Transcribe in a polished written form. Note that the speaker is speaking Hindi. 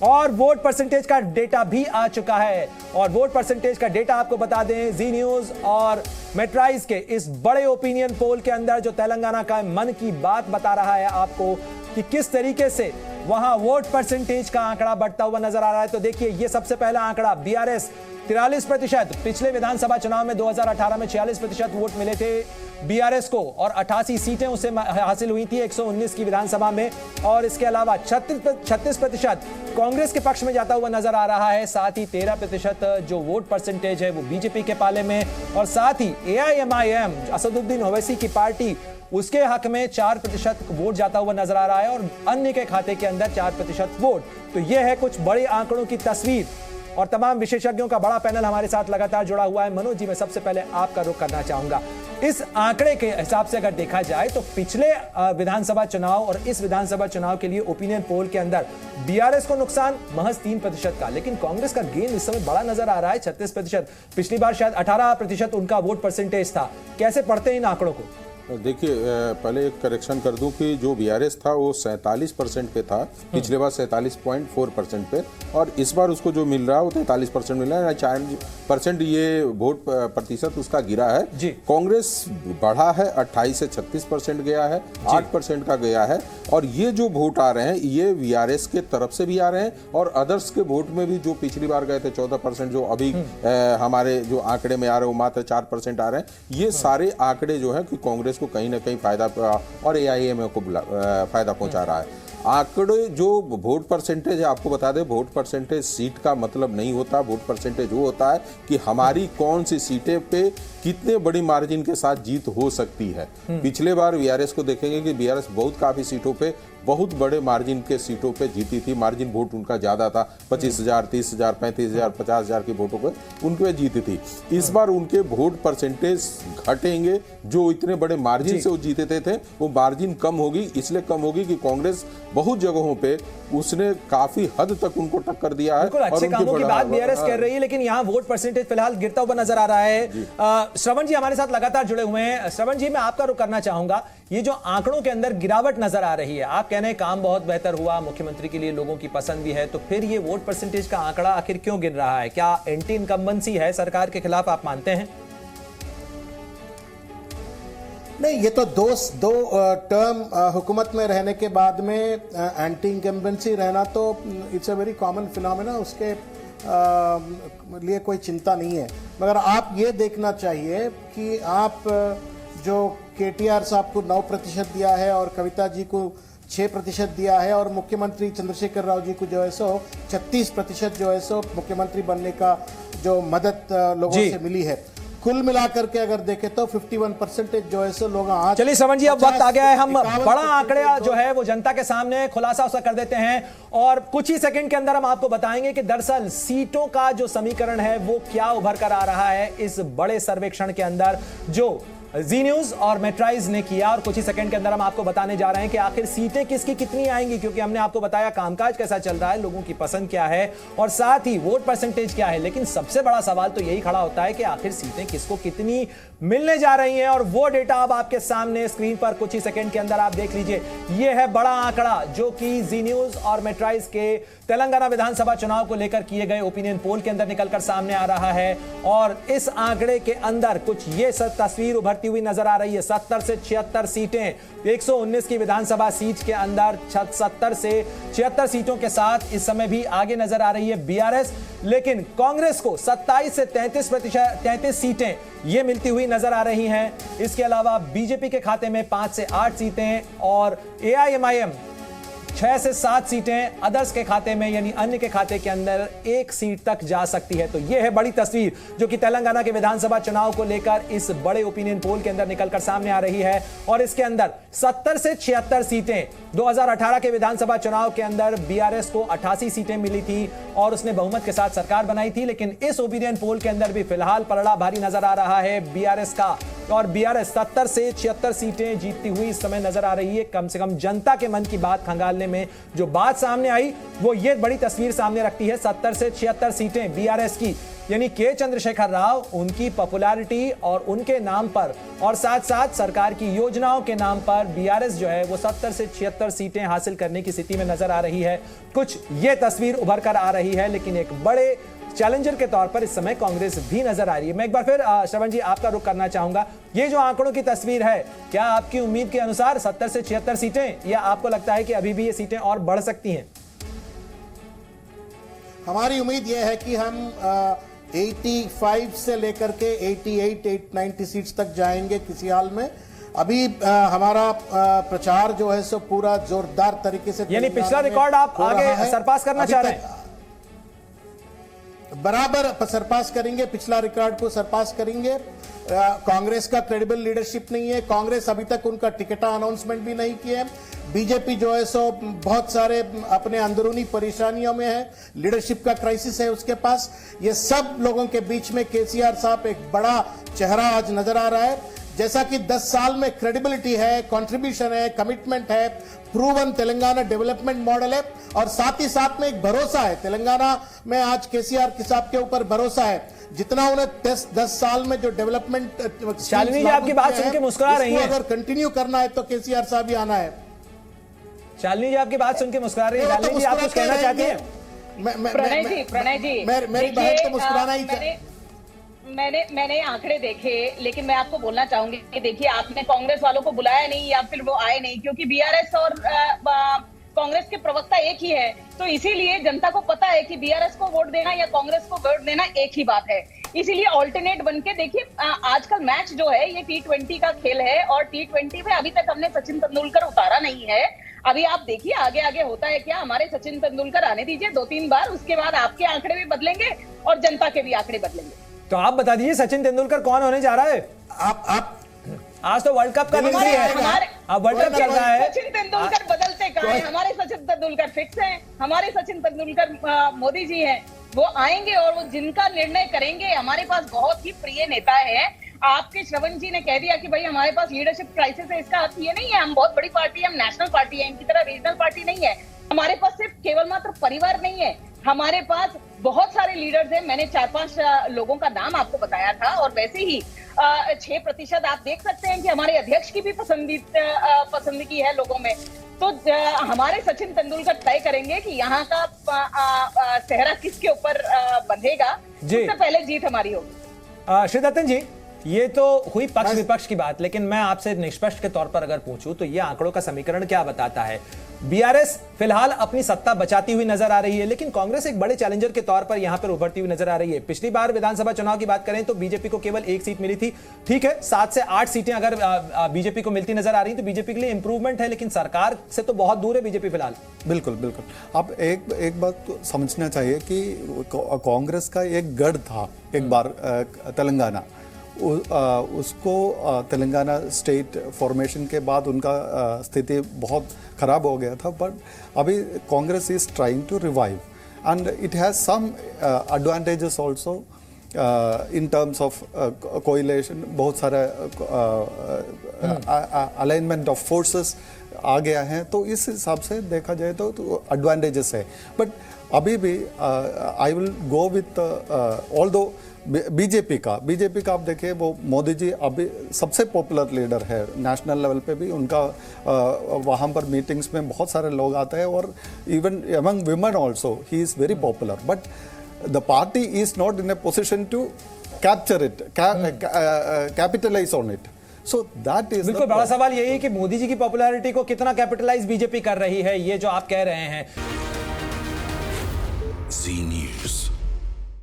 और वोट परसेंटेज का डेटा भी आ चुका है। और वोट परसेंटेज का डेटा आपको बता दें, जी न्यूज और मेट्राइज के इस बड़े ओपिनियन पोल के अंदर जो तेलंगाना का मन की बात बता रहा है आपको कि किस तरीके से वहां वोट परसेंटेज का आंकड़ा बढ़ता हुआ नजर आ रहा है। तो देखिए, ये सबसे पहला आंकड़ा बीआरएस 43%। पिछले विधानसभा चुनाव में 2018 में 46% वोट मिले थे बीआरएस को और 88 सीटें उसे हासिल हुई थी 119 की विधानसभा में। और इसके अलावा 36% कांग्रेस के पक्ष में जाता हुआ नजर आ रहा है। साथ ही 13% जो वोट परसेंटेज है वो बीजेपी के पाले में। और साथ ही एआईएमआईएम असदुद्दीन ओवैसी की पार्टी, उसके हक में 4% वोट जाता हुआ नजर आ रहा है और अन्य के खाते के अंदर 4% वोट। तो यह है कुछ बड़े आंकड़ों की तस्वीर और तमाम विशेषज्ञों का बड़ा पैनल हमारे साथ लगातार जुड़ा हुआ है। मनोज जी, मैं सबसे पहले आपका रुख करना चाहूंगा। इस आंकड़े के हिसाब से अगर देखा जाए तो पिछले विधानसभा चुनाव और इस विधानसभा चुनाव के लिए ओपिनियन पोल के अंदर बीआरएस को नुकसान महज 3% का, लेकिन कांग्रेस का गेन इस समय बड़ा नजर आ रहा है 36%। पिछली बार शायद 18% उनका वोट परसेंटेज था। कैसे पढ़ते हैं इन आंकड़ों को? देखिए, पहले एक करेक्शन कर दूं कि जो बीआरएस था वो 47% पे था, पिछले बार 47.4% पे, और इस बार उसको जो मिल रहा है वो 43% मिल रहा है। 4% ये वोट प्रतिशत उसका गिरा है। कांग्रेस बढ़ा है, 28 से 36% गया है, 8% का गया है। और ये जो वोट आ रहे हैं ये बीआरएस के तरफ से भी आ रहे हैं और अदर्स के वोट में भी जो पिछली बार गए थे 14%, जो अभी हमारे जो आंकड़े में आ रहे हैं वो मात्र 4% आ रहे हैं। ये सारे आंकड़े जो है कि कांग्रेस को कहीं ना कहीं फायदा और एआईएमआईएम को फायदा पहुंचा रहा है। आंकड़े जो वोट परसेंटेज है, आपको बता दें, वोट परसेंटेज सीट का मतलब नहीं होता। वोट परसेंटेज वो होता है कि हमारी कौन सी सीटें पे कितने बड़ी मार्जिन के साथ जीत हो सकती है। पिछले बार बीआरएस को देखेंगे कि बीआरएस काफी सीटों पे बहुत बड़े मार्जिन के सीटों पे जीती थी। मार्जिन वोट उनका ज्यादा था, 25,000, 30,000, 35,000, 50,000 की वोटों पे उनके जीती थी। इस बार उनके वोट परसेंटेज घटेंगे, जो इतने बड़े मार्जिन से वो जीते थे वो मार्जिन कम होगी। इसलिए कम होगी कि कांग्रेस बहुत जगहों पे उसने काफी हद तक उनको टक्कर दिया है। अच्छे कामों की बात बीआरएस कर रही है, लेकिन यहाँ वोट परसेंटेज फिलहाल गिरता हुआ नजर आ रहा है। श्रवण जी हमारे साथ लगातार जुड़े हुए हैं। श्रवण जी, मैं आपका रुख करना चाहूंगा। ये जो आंकड़ों के अंदर गिरावट नजर आ रही है, आप कह रहे हैं काम बहुत बेहतर हुआ, मुख्यमंत्री के लिए लोगों की पसंद भी है, तो फिर ये वोट परसेंटेज का आंकड़ा आखिर क्यों गिर रहा है? क्या एंटी इनकम्बेंसी है सरकार के खिलाफ, आप मानते हैं? नहीं, ये तो दो टर्म हुकूमत में रहने के बाद में एंटी इनकम्बेंसी रहना तो it's a very common phenomena, उसके लिए कोई चिंता नहीं है। मगर आप ये देखना चाहिए कि आप जो केटीआर साहब को 9% दिया है और कविता जी को 6% दिया है और मुख्यमंत्री चंद्रशेखर राव जी को जो है सो 36% जो है सो मुख्यमंत्री बनने का जो मदद लोगों से मिली है, कुल मिलाकर के अगर देखें तो 51% जो है सो लोग आज। चलिए श्रवण जी, अब वक्त आ गया है, हम बड़ा आंकड़ा जो है वो जनता के सामने खुलासा उसका कर देते हैं और कुछ ही सेकंड के अंदर हम आपको बताएंगे कि दरअसल सीटों का जो समीकरण है वो क्या उभर कर आ रहा है इस बड़े सर्वेक्षण के अंदर जो जी न्यूज और मेट्राइज ने किया। और कुछ ही सेकंड के अंदर हम आपको बताने जा रहे हैं कि आखिर सीटें किसकी कितनी आएंगी, क्योंकि हमने आपको बताया कामकाज कैसा चल रहा है, लोगों की पसंद क्या है और साथ ही वोट परसेंटेज क्या है। लेकिन सबसे बड़ा सवाल तो यही खड़ा होता है कि आखिर सीटें किसको कितनी मिलने जा रही हैं और वो डेटा अब आपके सामने स्क्रीन पर कुछ ही सेकंड के अंदर आप देख लीजिए। यह है बड़ा आंकड़ा जो कि जी न्यूज और मेट्राइज के तेलंगाना विधानसभा चुनाव को लेकर किए गए ओपिनियन पोल के अंदर निकलकर सामने आ रहा है। और इस आंकड़े के अंदर कुछ ये तस्वीर उभरती हुई नजर आ रही है। 70 से 76 सीटें 119 की विधानसभा सीट के अंदर 70 से 76 सीटों के साथ इस समय भी आगे नजर आ रही है बीआरएस, लेकिन कांग्रेस को 27 से 33 सीटें ये मिलती हुई नजर आ रही हैं। इसके अलावा बीजेपी के खाते में 5 से 8 सीटें और एआईएमआईएम 6 से 7 सीटें, अदर्स के खाते में यानी अन्य के खाते के अंदर 1 सीट तक जा सकती है। तो यह है बड़ी तस्वीर जो कि तेलंगाना के विधानसभा चुनाव को लेकर इस बड़े ओपिनियन पोल के अंदर निकलकर सामने आ रही है। और इसके अंदर 70 से 76 सीटें 2018 के विधानसभा चुनाव के अंदर बीआरएस को 88 सीटें मिली थी और उसने बहुमत के साथ सरकार बनाई थी। लेकिन इस ओपिनियन पोल के अंदर भी फिलहाल पलड़ा भारी नजर आ रहा है बीआरएस का और बीआरएस 70 से 76 सीटें जीतती हुई इस समय नजर आ रही है। कम से कम जनता के मन की बात खंगालने में जो बात सामने आई वो ये बड़ी तस्वीर सामने रखती है। 70 से 76 सीटें बीआरएस की, यानी के चंद्रशेखर राव, उनकी पॉपुलैरिटी और उनके नाम पर और साथ साथ सरकार की योजनाओं के नाम पर बीआरएस जो है वो 70 से 76 सीटें हासिल करने की स्थिति में नजर आ रही है। कुछ ये तस्वीर उभर कर आ रही है, लेकिन एक बड़े चैलेंजर के तौर पर इस समय कांग्रेस भी नजर आ रही है। मैं एक बार फिर श्रवण जी आपका रुख करना चाहूंगा। ये जो आंकड़ों की तस्वीर है, क्या आपकी उम्मीद के अनुसार 70 से 76 सीटें, या आपको लगता है कि अभी भी ये सीटें और बढ़ सकती हैं? हमारी उम्मीद यह है कि हम 85 से लेकर के 88-90 सीट्स तक जाएंगे किसी हाल में। अभी हमारा प्रचार जो है सो पूरा जोरदार तरीके से, यानी पिछला रिकॉर्ड आप आगे सरपास करना चाह रहे हैं? बराबर सरपास करेंगे, पिछला रिकॉर्ड को सरपास करेंगे। कांग्रेस का क्रेडिबल लीडरशिप नहीं है। कांग्रेस अभी तक उनका टिकट अनाउंसमेंट भी नहीं किए। बीजेपी जो है सो बहुत सारे अपने अंदरूनी परेशानियों में है, लीडरशिप का क्राइसिस है उसके पास। ये सब लोगों के बीच में केसीआर साहब एक बड़ा चेहरा आज नजर आ रहा है। जैसा कि 10 साल में क्रेडिबिलिटी है, कंट्रीब्यूशन है, कमिटमेंट है, प्रूवन तेलंगाना डेवलपमेंट मॉडल है, और साथ ही साथ में एक भरोसा है। तेलंगाना में आज केसीआर साहब के ऊपर भरोसा है। जितना उन्हें 10 साल में जो डेवलपमेंट, शालिनी जी आपकी बात सुन के मुस्कुरा रही हैं। अगर कंटिन्यू करना है तो केसीआर साहब ही आना है। शालिनी जी आपकी बात सुन के मुस्कुरा रही है। शालिनी जी आप कुछ कहना चाहती हैं? प्रणय जी मेरी बहन तो मुस्कुराना ही चाहिए। मैंने आंकड़े देखे, लेकिन मैं आपको बोलना चाहूंगी कि देखिए, आपने कांग्रेस वालों को बुलाया नहीं या फिर वो आए नहीं, क्योंकि बीआरएस और कांग्रेस के प्रवक्ता एक ही है। तो इसीलिए जनता को पता है कि बीआरएस को वोट देना या कांग्रेस को वोट देना एक ही बात है। इसीलिए ऑल्टरनेट बनके देखिए, आजकल मैच जो है ये T20 का खेल है, और T20 में अभी तक हमने सचिन तेंदुलकर उतारा नहीं है। अभी आप देखिए आगे आगे होता है क्या। हमारे सचिन तेंदुलकर आने दीजिए 2-3 बार, उसके बाद आपके आंकड़े भी बदलेंगे और जनता के भी आंकड़े बदलेंगे। तो आप बता दीजिए सचिन तेंदुलकर कौन होने जा रहा है? आप आज तो वर्ल्ड कप का दिन भी है, अब वर्ल्ड कप चल रहा है। सचिन तेंदुलकर बदलते कहाँ हैं? हमारे सचिन तेंदुलकर फिक्स हैं। हमारे सचिन तेंदुलकर मोदी जी हैं, वो आएंगे और वो जिनका निर्णय करेंगे। हमारे पास बहुत ही प्रिय नेता है। आपके श्रवण जी ने कह दिया कि भाई हमारे पास लीडरशिप क्राइसिस है। इसका अर्थ ये नहीं है हम बहुत बड़ी पार्टी है, हम नेशनल पार्टी है, इनकी तरह रीजनल पार्टी नहीं है। हमारे पास सिर्फ केवल मात्र परिवार नहीं है, हमारे पास बहुत सारे लीडर्स हैं। मैंने 4-5 लोगों का नाम आपको बताया था, और वैसे ही 6% आप देख सकते हैं कि हमारे अध्यक्ष की भी पसंदीगी है लोगों में। तो हमारे सचिन तेंदुलकर तय करेंगे कि यहाँ का सेहरा किसके ऊपर बंधेगा। उससे पहले जीत हमारी होगी। श्री दत्तन जी, ये तो हुई पक्ष विपक्ष की बात, लेकिन मैं आपसे निष्पक्ष के तौर पर अगर पूछूं तो ये आंकड़ों का समीकरण क्या बताता है? बीआरएस फिलहाल अपनी सत्ता बचाती हुई नजर आ रही है, लेकिन कांग्रेस एक बड़े चैलेंजर के तौर पर यहां पर उभरती हुई नजर आ रही है। पिछली बार विधानसभा चुनाव की बात करें तो बीजेपी को केवल 1 सीट मिली थी। ठीक है, 7 से 8 सीटें अगर बीजेपी को मिलती नजर आ रही तो बीजेपी के लिए इंप्रूवमेंट है, लेकिन सरकार से तो बहुत दूर है बीजेपी फिलहाल। बिल्कुल बिल्कुल। अब एक बात तो समझना चाहिए कि कांग्रेस का एक गढ़ था एक बार तेलंगाना, उसको तेलंगाना स्टेट फॉर्मेशन के बाद उनका स्थिति बहुत खराब हो गया था। बट अभी Congress is trying to revive and it has some advantages also in terms of coalition. बहुत सारा अलाइनमेंट ऑफ फोर्सेस आ गया है, तो इस हिसाब से देखा जाए तो एडवांटेजेस है। बट अभी भी I will go with although BJP का आप देखिए, वो मोदी जी अभी सबसे पॉपुलर लीडर है नेशनल लेवल पे भी। उनका वहाँ पर मीटिंग्स में बहुत सारे लोग आते हैं, और even among women also he is very popular. But the party is not in a position to capture it, capitalise on it. So that is बिल्कुल बड़ा सवाल यही है कि मोदी जी की पॉपुलैरिटी को कितना कैपिटलाइज बीजेपी कर रही है, ये जो आप कह रहे हैं। जी न्यूज़।